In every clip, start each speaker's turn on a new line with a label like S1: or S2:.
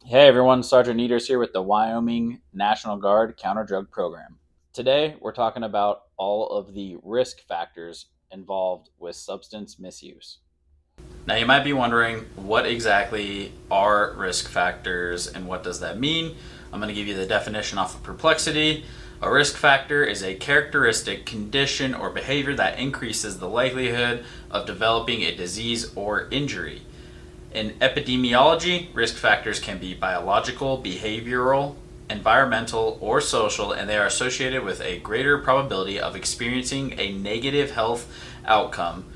S1: Hey everyone, Sergeant Neaters here with the Wyoming National Guard Counter Drug Program. Today we're talking about all of the risk factors involved with substance misuse. Now you might be wondering what exactly are risk factors and what does that mean? I'm going to give you the definition off of Perplexity. A risk factor is a characteristic, condition, or behavior that increases the likelihood of developing a disease or injury. In epidemiology, risk factors can be biological, behavioral, environmental, or social, and they are associated with a greater probability of experiencing a negative health outcome.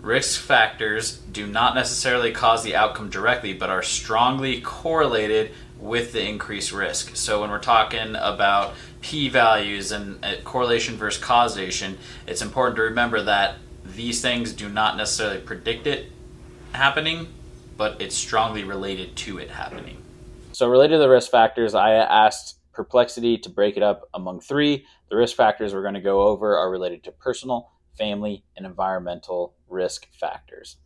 S1: Risk factors do not necessarily cause the outcome directly, but are strongly correlated with the increased risk. So when we're talking about p-values and correlation versus causation, it's important to remember that these things do not necessarily predict it happening, but it's strongly related to it happening. So, related to the risk factors, I asked Perplexity to break it up among three. The risk factors we're going to go over are related to personal, family, and environmental risk factors.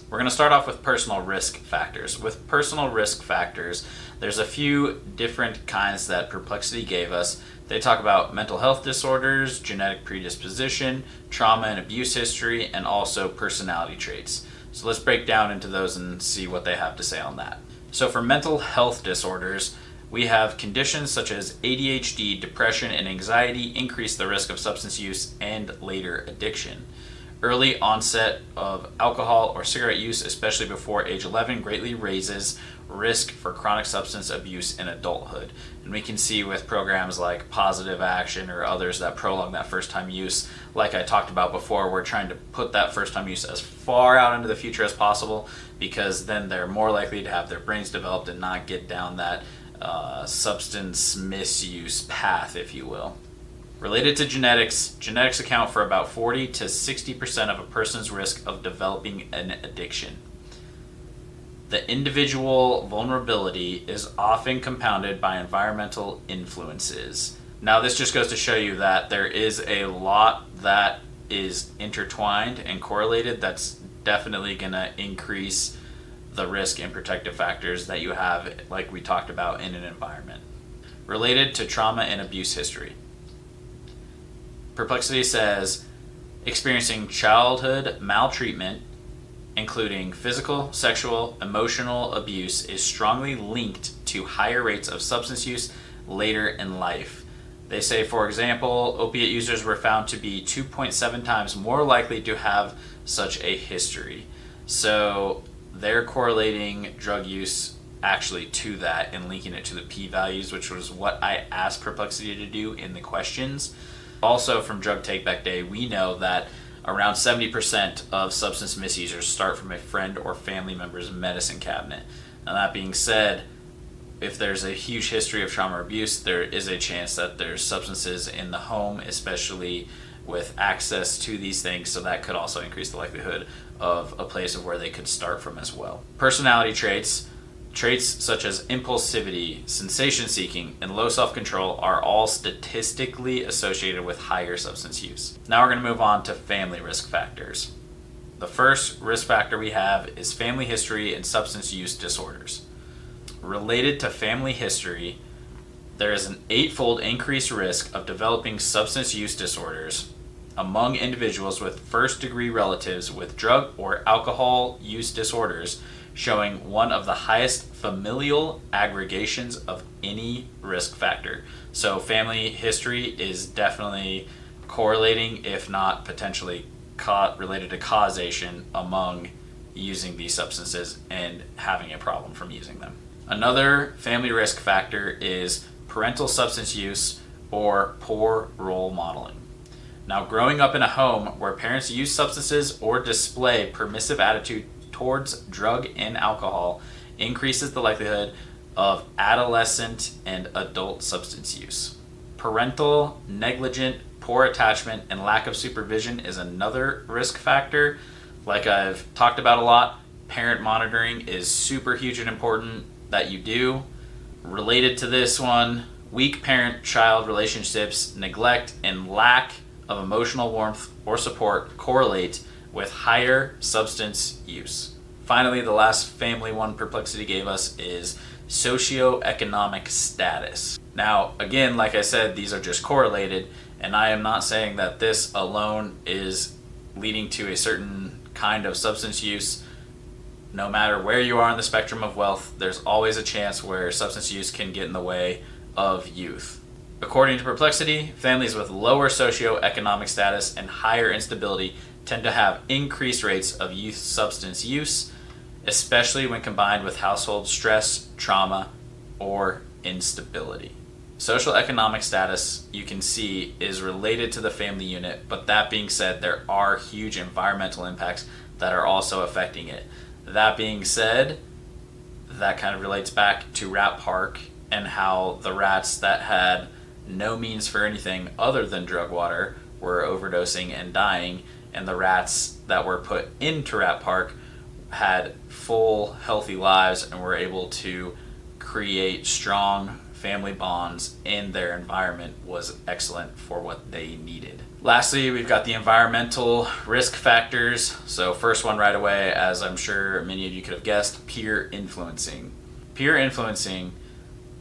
S1: We're going to start off with personal risk factors. With personal risk factors, there's a few different kinds that Perplexity gave us. They talk about mental health disorders, genetic predisposition, trauma and abuse history, and also personality traits. So let's break down into those and see what they have to say on that. So for mental health disorders, we have conditions such as ADHD, depression, and anxiety increase the risk of substance use and later addiction. Early onset of alcohol or cigarette use, especially before age 11, greatly raises risk for chronic substance abuse in adulthood. And we can see with programs like Positive Action or others that prolong that first time use, like I talked about before, we're trying to put that first time use as far out into the future as possible, because then they're more likely to have their brains developed and not get down that substance misuse path, if you will. Related to genetics, genetics account for about 40 to 60% of a person's risk of developing an addiction. The individual vulnerability is often compounded by environmental influences. Now, this just goes to show you that there is a lot that is intertwined and correlated that's definitely going to increase the risk and protective factors that you have, like we talked about, in an environment. Related to trauma and abuse history. Perplexity says experiencing childhood maltreatment, including physical, sexual, emotional abuse, is strongly linked to higher rates of substance use later in life. They say, for example, opiate users were found to be 2.7 times more likely to have such a history. So they're correlating drug use actually to that and linking it to the p-values, which was what I asked Perplexity to do in the questions. Also, from Drug Take Back Day, we know that around 70% of substance misusers start from a friend or family member's medicine cabinet. Now, that being said, if there's a huge history of trauma or abuse, there is a chance that there's substances in the home, especially with access to these things, so that could also increase the likelihood of a place of where they could start from as well. Personality traits. Traits such as impulsivity, sensation seeking, and low self-control are all statistically associated with higher substance use. Now we're going to move on to family risk factors. The first risk factor we have is family history and substance use disorders. Related to family history, there is an 8-fold increased risk of developing substance use disorders among individuals with first-degree relatives with drug or alcohol use disorders, showing one of the highest familial aggregations of any risk factor. So family history is definitely correlating, if not potentially related to causation among using these substances and having a problem from using them. Another family risk factor is parental substance use or poor role modeling. Now, growing up in a home where parents use substances or display permissive attitude towards drug and alcohol increases the likelihood of adolescent and adult substance use. Parental negligent, poor attachment, and lack of supervision is another risk factor. Like I've talked about a lot, parent monitoring is super huge and important that you do. Related to this one, weak parent-child relationships, neglect, and lack of emotional warmth or support correlate with higher substance use. Finally, the last family one Perplexity gave us is socioeconomic status. Now, again, like I said, these are just correlated, and I am not saying that this alone is leading to a certain kind of substance use. No matter where you are on the spectrum of wealth, there's always a chance where substance use can get in the way of youth. According to Perplexity, families with lower socioeconomic status and higher instability tend to have increased rates of youth substance use, especially when combined with household stress, trauma, or instability. Social economic status, you can see, is related to the family unit, but that being said, there are huge environmental impacts that are also affecting it. That being said, that kind of relates back to Rat Park and how the rats that had no means for anything other than drug water were overdosing and dying, and the rats that were put into Rat Park had full, healthy lives and were able to create strong family bonds in their environment was excellent for what they needed. Lastly, we've got the environmental risk factors. So first one right away, as I'm sure many of you could have guessed, peer influencing. Peer influencing,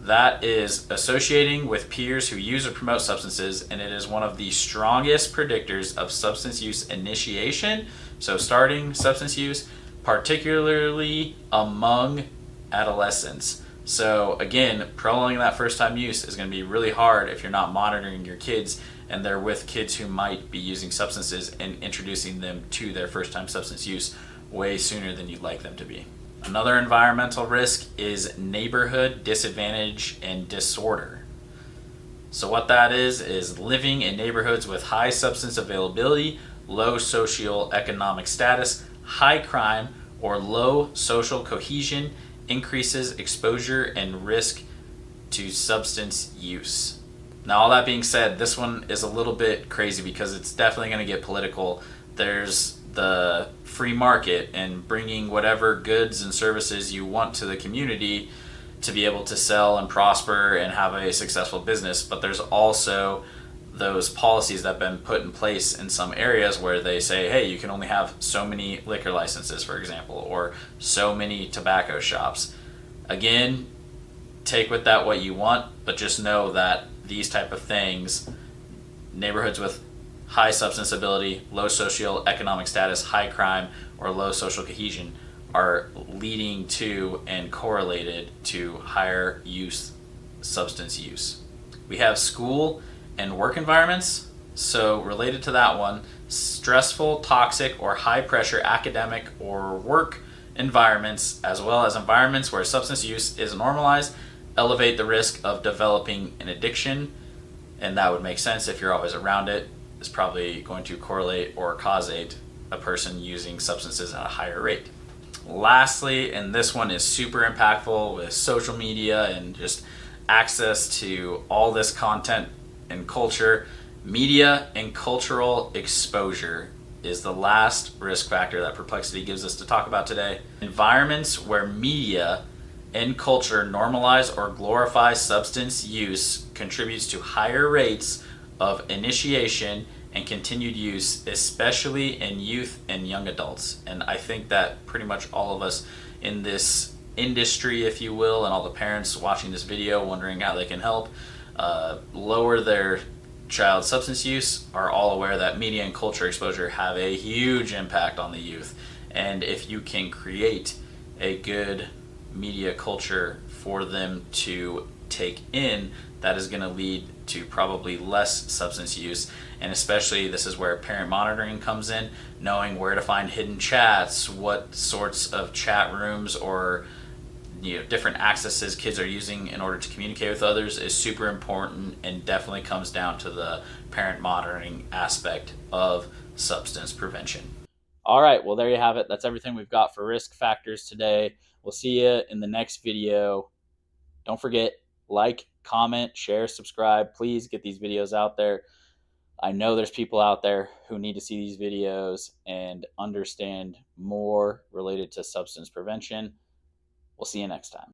S1: that is associating with peers who use or promote substances, and it is one of the strongest predictors of substance use initiation. So starting substance use, particularly among adolescents. So again, prolonging that first time use is going to be really hard if you're not monitoring your kids and they're with kids who might be using substances and introducing them to their first time substance use way sooner than you'd like them to be. Another environmental risk is neighborhood disadvantage and disorder. So what that is living in neighborhoods with high substance availability, low socioeconomic status, high crime, or low social cohesion increases exposure and risk to substance use. Now, all that being said, this one is a little bit crazy because it's definitely going to get political. There's the free market and bringing whatever goods and services you want to the community to be able to sell and prosper and have a successful business. But there's also those policies that have been put in place in some areas where they say, hey, you can only have so many liquor licenses, for example, or so many tobacco shops. Again, take with that what you want, but just know that these type of things, neighborhoods with high substance ability, low socioeconomic status, high crime, or low social cohesion are leading to and correlated to higher substance use. We have school and work environments. So related to that one, stressful, toxic, or high pressure academic or work environments, as well as environments where substance use is normalized, elevate the risk of developing an addiction. And that would make sense if you're always around it. It's probably going to correlate or causate a person using substances at a higher rate. Lastly, and this one is super impactful with social media and just access to all this content and culture, media and cultural exposure is the last risk factor that Perplexity gives us to talk about today. Environments where media and culture normalize or glorify substance use contributes to higher rates of initiation and continued use, especially in youth and young adults. And I think that pretty much all of us in this industry, if you will, and all the parents watching this video wondering how they can help lower their child's substance use are all aware that media and culture exposure have a huge impact on the youth. And if you can create a good media culture for them to take in, that is going to lead to probably less substance use. And especially this is where parent monitoring comes in, knowing where to find hidden chats, what sorts of chat rooms or different accesses kids are using in order to communicate with others is super important, and definitely comes down to the parent monitoring aspect of substance prevention. All right, well, there you have it. That's everything we've got for risk factors today. We'll see you in the next video. Don't forget, like, comment, share, subscribe. Please get these videos out there. I know there's people out there who need to see these videos and understand more related to substance prevention. We'll see you next time.